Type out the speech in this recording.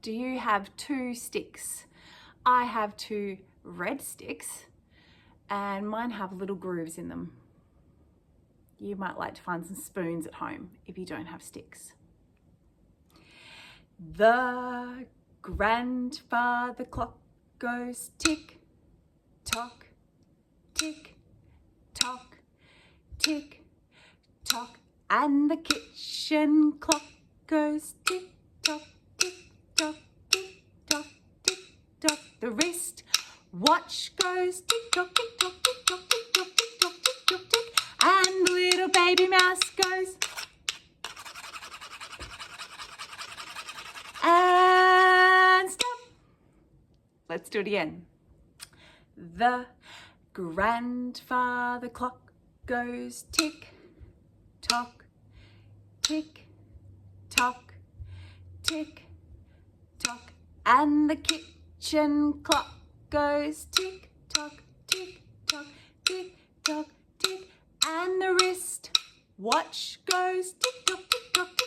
Do you have 2 sticks? I have 2 red sticks and mine have little grooves in them. You might like to find some spoons at home if you don't have sticks. The grandfather clock goes tick tock, tick tock, tick tock, and the kitchen clock goes tick tock, tick tock, tick tock, tick tock. The wrist watch goes tick tock, tick tock, tick tock, tick tock, tick tock, tick tock, tick, and the little baby mouse goes. And stop. Let's do it again. The grandfather clock goes tick tock, tick tock, tick tock, and the kitchen clock goes tick tock, tick tock, tick tock, tick, and the wrist watch goes tick tock, tick tock, tick